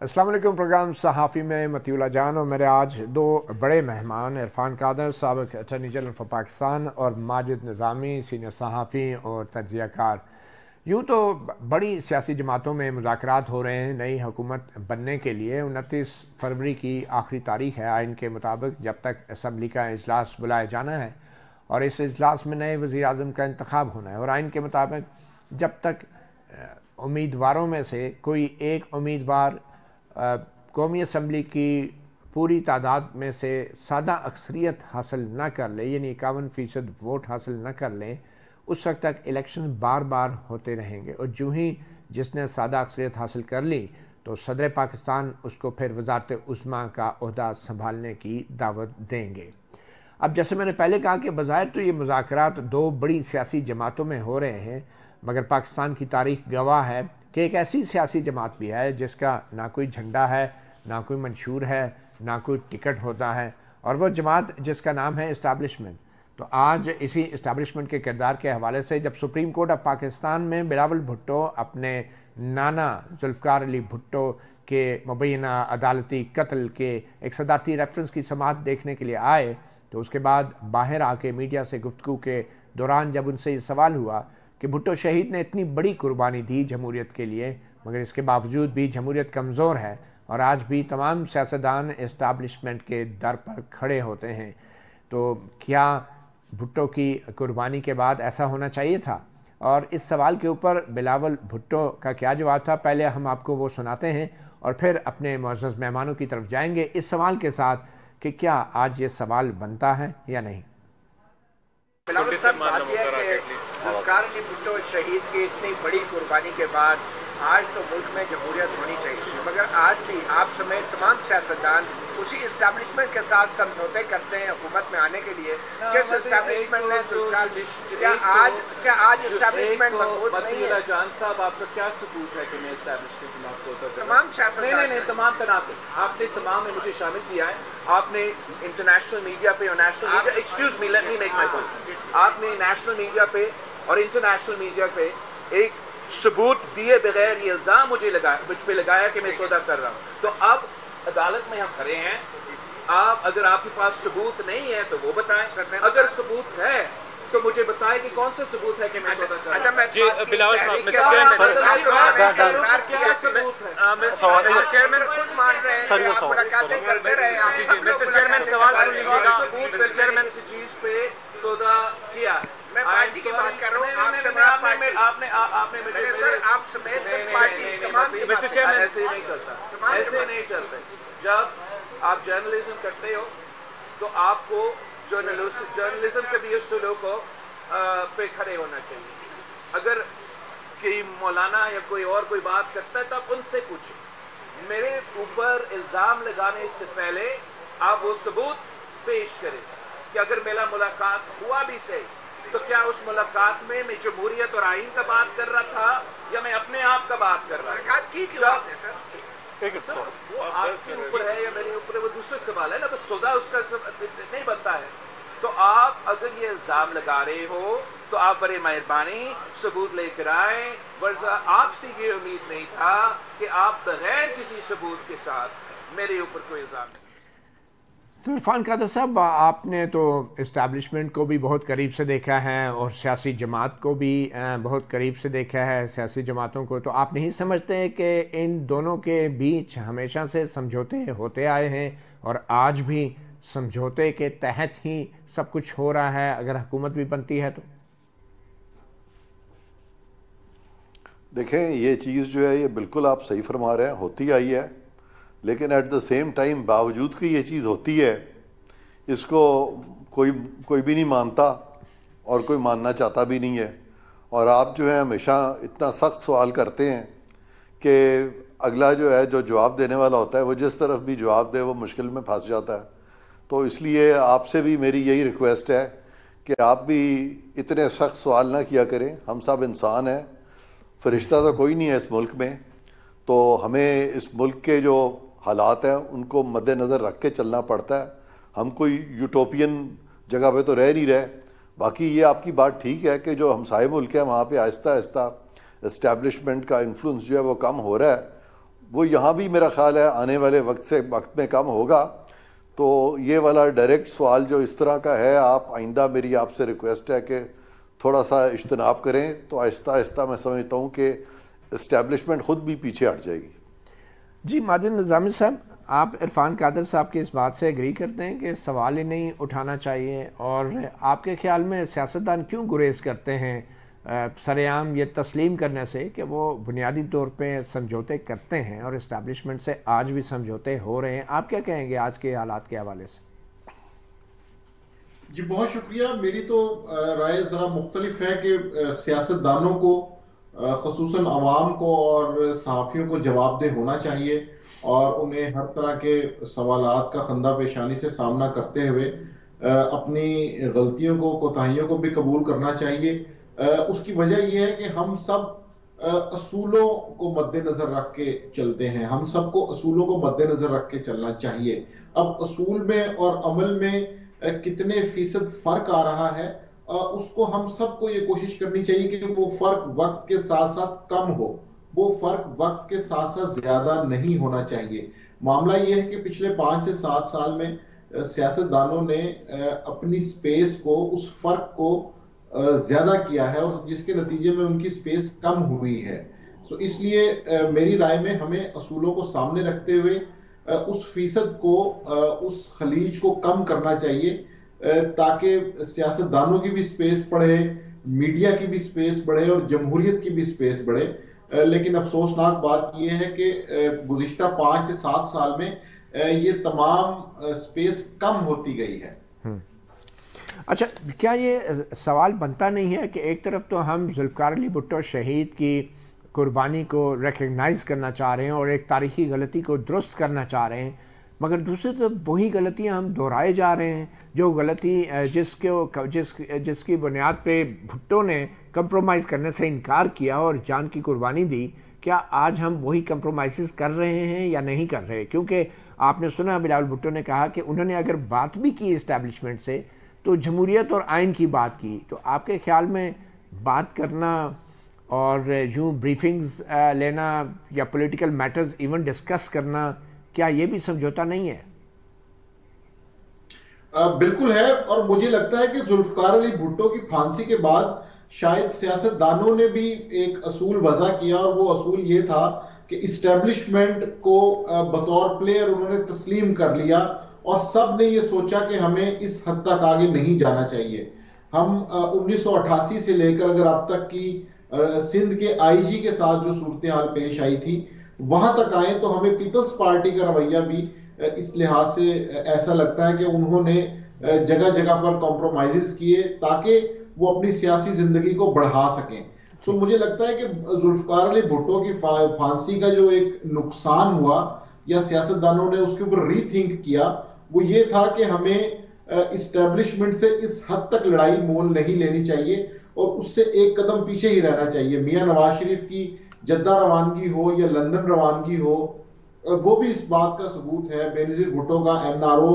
अस्सलाम वालेकुम। प्रोग्राम सहाफ़ी में मतीउल्लाह जान और मेरे आज दो बड़े मेहमान इरफान कादर साबिक़ अटॉर्नी जनरल फॉर पाकिस्तान और माजिद निज़ामी सीनियर सहाफ़ी और तजज़ियाकार। यूँ तो बड़ी सियासी जमातों में मुज़ाकरात हो रहे हैं नई हुकूमत बनने के लिए। 29 फरवरी की आखिरी तारीख़ है आइन के मुताबिक, जब तक असम्बली का इजलास बुलाया जाना है और इस इजलास में नए वज़ीर आज़म का इंतखाब होना है। और आइन के मुताबिक जब तक उम्मीदवारों में से कोई एक उम्मीदवार कौमी असम्बली की पूरी तादाद में से सादा अक्सरियत हासिल न कर ले, यानी 51% वोट हासिल न कर लें, उस वक्त तक इलेक्शन बार बार होते रहेंगे। और जो ही जिसने सादा अक्सरियत हासिल कर ली तो सदर पाकिस्तान उसको फिर वज़ारत उस्मा का ओहदा संभालने की दावत देंगे। अब जैसे मैंने पहले कहा कि बज़ाहिर तो ये मुज़ाकरात दो बड़ी सियासी जमातों में हो रहे हैं, मगर पाकिस्तान की तारीख़ गवाह है कि एक ऐसी सियासी जमात भी है जिसका ना कोई झंडा है, ना कोई मंशूर है, ना कोई टिकट होता है, और वह जमात जिसका नाम है इस्टेब्लिशमेंट। तो आज इसी इस्टेब्लिशमेंट के किरदार के हवाले से जब सुप्रीम कोर्ट ऑफ पाकिस्तान में बिलावल भुट्टो अपने नाना जुल्फ़िकार अली भुट्टो के मुबैना अदालती कत्ल के एक सदारती रेफरेंस की समाअत देखने के लिए आए, तो उसके बाद बाहर आके मीडिया से गुफ्तगू के दौरान जब उनसे ये सवाल हुआ कि भुट्टो शहीद ने इतनी बड़ी कुर्बानी दी जमहूरियत के लिए, मगर इसके बावजूद भी जमहूरियत कमज़ोर है और आज भी तमाम सियासतदान इस्टेब्लिशमेंट के दर पर खड़े होते हैं, तो क्या भुट्टो की कुर्बानी के बाद ऐसा होना चाहिए था? और इस सवाल के ऊपर बिलावल भुट्टो का क्या जवाब था, पहले हम आपको वो सुनाते हैं और फिर अपने मुअज़्ज़ज़ मेहमानों की तरफ जाएंगे इस सवाल के साथ कि क्या आज ये सवाल बनता है या नहीं। जुल्फ़िकार अली भुट्टो शहीद की इतनी बड़ी कुर्बानी के बाद आज तो मुल्क में जमहूरियत होनी चाहिए, मगर आज भी आप समेत तमाम सियासतदान उसी इस्टेब्लिशमेंट के साथ समझौते करते हैं हुकूमत में आने के लिए। जिस इस्टेब्लिशमेंट ने क्या आज इस्टेब्लिशमेंट मजबूत नहीं है? जान साहब, आपका क्या सबूत है कि मैं इस्टेब्लिशमेंट के खिलाफ तमाम सियासतदान नहीं तमाम तनाव आपने तमाम में मुझे शामिल किया है। आपने इंटरनेशनल मीडिया पे और national media, excuse me, let me make my point, आपने नेशनल मीडिया पे और इंटरनेशनल मीडिया पे एक सबूत दिए बगैर ये इल्ज़ाम मुझ पे लगाया कि मैं सौदा कर रहा हूँ। तो अब अदालत में हम खड़े हैं, अगर आपके पास सबूत नहीं है तो वो बताएं, अगर सबूत है तो मुझे बताएं कि कौन सा सबूत है कि मैं सौदा कर रहा हूँ। जी बिलावल साहब, मिस्टर चेयरमैन खुद मान रहे हैं, करते रहे। जी जी मिस्टर चेयरमैन, सवाल सुन लीजिएगा। मिस्टर चेयरमैन, चीज पे सौदा किया, मैं पार्टी की बात कर रहा हूँ, आपने सर आप समेत पार्टी तमाम। मिस्टर चेयरमैन, ऐसे नहीं चलता, ऐसे नहीं चलते। जब आप जर्नलिज्म करते हो तो आपको जर्नलिज्म के भी उसूलों को पे खड़े होना चाहिए। अगर कोई मौलाना या कोई और कोई बात करता है तो आप उनसे पूछें। मेरे ऊपर इल्ज़ाम लगाने से पहले आप वो सबूत पेश करें कि अगर मेरा मुलाकात हुआ भी सही, तो क्या उस मुलाकात में मैं जमहूरियत और आइन का बात कर रहा था या मैं अपने आप का बात कर रहा था? क्यों आपने सर? वो आपके ऊपर है या मेरे ऊपर है, वो दूसरा सवाल है ना। तो सौदा उसका नहीं बनता है। तो आप अगर ये इल्ज़ाम लगा रहे हो तो आप बड़े मेहरबानी सबूत लेकर आए, वरना आपसे ये उम्मीद नहीं था कि आप बगैर किसी सबूत के साथ मेरे ऊपर कोई इल्ज़ाम। तो इरफान कादर साहब, आपने तो इस्टेब्लिशमेंट को भी बहुत करीब से देखा है और सियासी जमात को भी बहुत करीब से देखा है, सियासी जमातों को, तो आप नहीं समझते कि इन दोनों के बीच हमेशा से समझौते होते आए हैं और आज भी समझौते के तहत ही सब कुछ हो रहा है अगर हुकूमत भी बनती है तो? देखें, ये चीज़ जो है ये बिल्कुल आप सही फरमा रहे हैं, होती आई है, लेकिन एट द सेम टाइम बावजूद कि ये चीज़ होती है, इसको कोई भी नहीं मानता और कोई मानना चाहता भी नहीं है। और आप जो है हमेशा इतना सख्त सवाल करते हैं कि अगला जो है जो जवाब देने वाला होता है वो जिस तरफ भी जवाब दे वो मुश्किल में फंस जाता है। तो इसलिए आपसे भी मेरी यही रिक्वेस्ट है कि आप भी इतने सख्त सवाल ना किया करें। हम सब इंसान हैं, फरिश्ता तो कोई नहीं है इस मुल्क में। तो हमें इस मुल्क के जो हालात हैं उनको मद्देनज़र रख के चलना पड़ता है। हम कोई यूटोपियन जगह पे तो रह नहीं रहे। बाकी ये आपकी बात ठीक है कि जो हमसाये मुल्क है वहाँ पे आहिस्ता आहिस्ता इस्टेब्लिशमेंट का इन्फ्लुएंस जो है वो कम हो रहा है। वो यहाँ भी मेरा ख्याल है आने वाले वक्त में कम होगा। तो ये वाला डायरेक्ट सवाल जो इस तरह का है, आप आइंदा मेरी आपसे रिक्वेस्ट है कि थोड़ा सा इज्तनाब करें, तो आहिस्ता आहिस्ता मैं समझता हूँ कि इस्टेब्लिशमेंट ख़ुद भी पीछे हट जाएगी। जी माजिद निज़ामी साहब, आप इरफान कादर साहब की इस बात से एग्री करते हैं कि सवाल ही नहीं उठाना चाहिए, और आपके ख्याल में सियासतदान क्यों गुरेज करते हैं सरेआम ये तस्लीम करने से कि वो बुनियादी तौर पे समझौते करते हैं और इस्टेब्लिशमेंट से आज भी समझौते हो रहे हैं? आप क्या कहेंगे आज के हालात के हवाले से? जी बहुत शुक्रिया। मेरी तो राय ज़रा मुख्तलिफ है कि सियासतदानों को ख़ुसूसन अवाम को और सहाफ़ियों को जवाबदेह होना चाहिए और उन्हें हर तरह के सवालात का खंदा पेशानी से सामना करते हुए अपनी गलतियों को, कोताहियों को भी कबूल करना चाहिए। उसकी वजह यह है कि हम सब असूलों को मद्देनजर रख के चलते हैं, हम सबको असूलों को मद्देनजर रख के चलना चाहिए। अब असूल में और अमल में कितने फीसद फर्क आ रहा है, उसको हम सबको ये कोशिश करनी चाहिए कि वो फर्क वक्त के साथ साथ कम हो, वो फर्क वक्त के साथ साथ ज्यादा नहीं होना चाहिए। मामला ये है कि पिछले 5 से 7 साल में सियासतदानों ने अपनी स्पेस को, उस फर्क को ज्यादा किया है और जिसके नतीजे में उनकी स्पेस कम हुई है। सो इसलिए मेरी राय में हमें असूलों को सामने रखते हुए उस फीसद को, उस खलीज को कम करना चाहिए ताकि सियासतदानों की भी स्पेस बढ़े, मीडिया की भी स्पेस बढ़े और जमहूरियत की भी स्पेस बढ़े। लेकिन अफसोसनाक बात यह है कि गुज़िश्ता 5 से 7 साल में ये तमाम स्पेस कम होती गई है। अच्छा, क्या ये सवाल बनता नहीं है कि एक तरफ तो हम जुल्फ़िकार अली भुट्टो शहीद की कुर्बानी को रिकग्नाइज़ करना चाह रहे हैं और एक तारीख़ी गलती को दुरुस्त करना चाह रहे हैं, मगर दूसरी तरफ वही गलतियां हम दोहराए जा रहे हैं जो गलती जिसकी बुनियाद पे भुट्टो ने कंप्रोमाइज़ करने से इनकार किया और जान की कुर्बानी दी। क्या आज हम वही कंप्रोमाइज़ कर रहे हैं या नहीं कर रहे? क्योंकि आपने सुना बिलावल भुट्टो ने कहा कि उन्होंने अगर बात भी की इस्टेब्लिशमेंट से तो जमहूरियत और आइन की बात की। तो आपके ख्याल में बात करना और यूँ ब्रीफिंग्स लेना या पॉलिटिकल मैटर्स इवन डिस्कस करना, क्या ये भी समझौता नहीं है? बिल्कुल है। और मुझे लगता है कि जुल्फ़िकार अली भुट्टो की फांसी के बाद शायद सियासतदानों ने भी एक असूल वज़ा किया और वो असूल ये था कि इस्टेब्लिशमेंट को बतौर प्लेयर उन्होंने तस्लीम कर लिया और सब ने ये सोचा कि हमें इस हद तक आगे नहीं जाना चाहिए। हम 1988 से लेकर अगर अब तक की सिंध के आईजी के साथ जो सूरत हाल पेश आई थी वहां तक आए तो हमें पीपल्स पार्टी का रवैया भी इस लिहाज से ऐसा लगता है कि उन्होंने जगह जगह पर कॉम्प्रोमाइजेस किए ताकि वो अपनी सियासी जिंदगी को बढ़ा सकें। सो मुझे लगता है कि जुल्फ़िकार अली भुट्टो की फांसी का जो एक नुकसान हुआ या सियासतदानों ने उसके ऊपर रीथिंक किया, वो ये था कि हमें इस्टेब्लिशमेंट से इस हद तक लड़ाई मोल नहीं लेनी चाहिए और उससे एक कदम पीछे ही रहना चाहिए। मियां नवाज शरीफ की जद्दा रवानगी हो या लंदन रवानगी हो, वो भी इस बात का सबूत है। बेनज़ीर भुट्टो का MNRO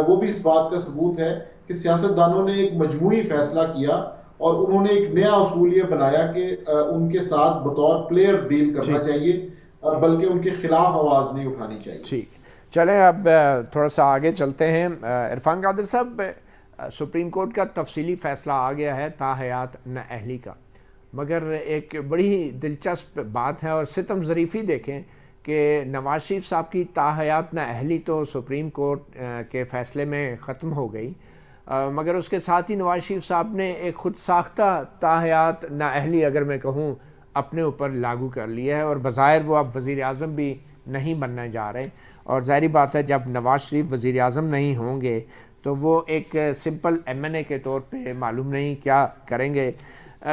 वो भी इस बात का सबूत है कि सियासतदानों ने एक मजमूई फैसला किया और उन्होंने एक नया उसूल ये बनाया कि उनके साथ बतौर प्लेयर डील करना चाहिए, बल्कि उनके खिलाफ आवाज नहीं उठानी चाहिए। ठीक, चलें अब थोड़ा सा आगे चलते हैं। इरफान कादर साहब, सुप्रीम कोर्ट का तफसीली फ़ैसला आ गया है ताहयात नाअहली का, मगर एक बड़ी दिलचस्प बात है और सितम ज़रीफ़ी देखें कि नवाज शरीफ साहब की ताहयात नाअहली तो सुप्रीम कोर्ट के फ़ैसले में ख़त्म हो गई, मगर उसके साथ ही नवाज शरीफ साहब ने एक ख़ुद साख्ता ताहयात नाअहली अगर मैं कहूँ अपने ऊपर लागू कर लिया है और बज़ाहिर वो अब वज़ीर आज़म भी नहीं बनने जा रहे। और ज़ाहिर बात है जब नवाज शरीफ वज़ीर आज़म नहीं होंगे तो वो एक सिंपल MNA के तौर पे मालूम नहीं क्या करेंगे।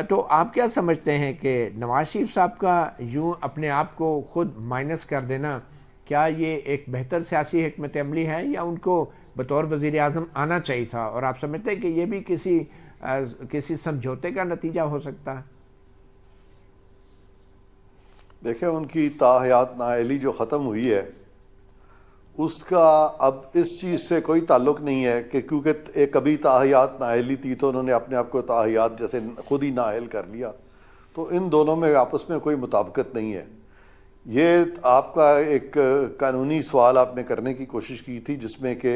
तो आप क्या समझते हैं कि नवाज शरीफ साहब का यूँ अपने आप को ख़ुद माइनस कर देना, क्या ये एक बेहतर सियासी हिकमत अमली है या उनको बतौर वज़ीर आज़म आना चाहिए था? और आप समझते हैं कि ये भी किसी समझौते का नतीजा हो सकता है? देखिए, उनकी ताहयात नाअहली जो ख़त्म हुई है उसका अब इस चीज़ से कोई ताल्लुक़ नहीं है कि क्योंकि एक कभी ताहयात नाअहली थी तो उन्होंने अपने आप को ताहयात जैसे खुद ही नाअहल कर लिया, तो इन दोनों में आपस में कोई मुताबिकत नहीं है। ये आपका एक कानूनी सवाल आपने करने की कोशिश की थी, जिसमें कि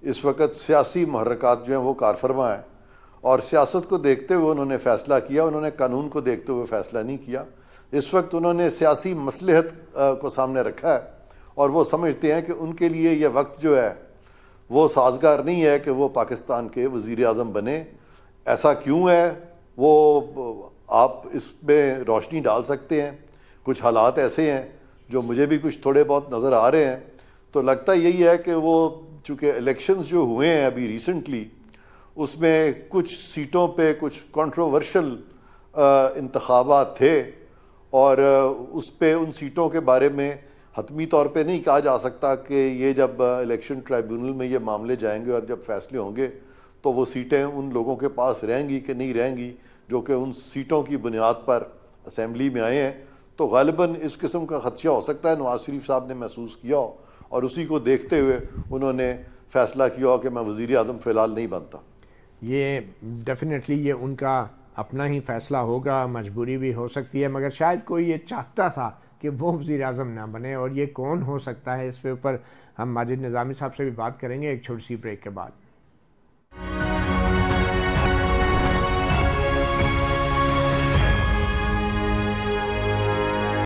इस वक्त सियासी महरक़ात जो हैं वो कारफरमा हैं और सियासत को देखते हुए उन्होंने फ़ैसला किया, उन्होंने कानून को देखते हुए फ़ैसला नहीं किया। इस वक्त उन्होंने सियासी मसलहत को सामने रखा है और वो समझते हैं कि उनके लिए ये वक्त जो है वो साजगार नहीं है कि वो पाकिस्तान के वज़ीर आज़म बने। ऐसा क्यों है वो आप इस पर रोशनी डाल सकते हैं। कुछ हालात ऐसे हैं जो मुझे भी कुछ थोड़े बहुत नज़र आ रहे हैं, तो लगता यही है कि वो चूँकि इलेक्शंस जो हुए हैं अभी रिसेंटली, उसमें कुछ सीटों पे कुछ कंट्रोवर्शियल इंतखाबात थे और उस पे उन सीटों के बारे में हतमी तौर पे नहीं कहा जा सकता कि ये जब इलेक्शन ट्राइब्यूनल में ये मामले जाएंगे और जब फैसले होंगे तो वो सीटें उन लोगों के पास रहेंगी कि नहीं रहेंगी जो कि उन सीटों की बुनियाद पर असेंबली में आए हैं। तो गालिबन इस किस्म का खदशा हो सकता है नवाज शरीफ साहब ने महसूस किया हो और उसी को देखते हुए उन्होंने फ़ैसला किया हो कि मैं वज़ीर आज़म फ़िलहाल नहीं बनता। ये डेफिनेटली ये उनका अपना ही फ़ैसला होगा, मजबूरी भी हो सकती है, मगर शायद कोई ये चाहता था कि वो वज़ीर आज़म ना बने। और ये कौन हो सकता है, इस पे ऊपर हम माजिद निज़ामी साहब से भी बात करेंगे एक छोटी सी ब्रेक के बाद।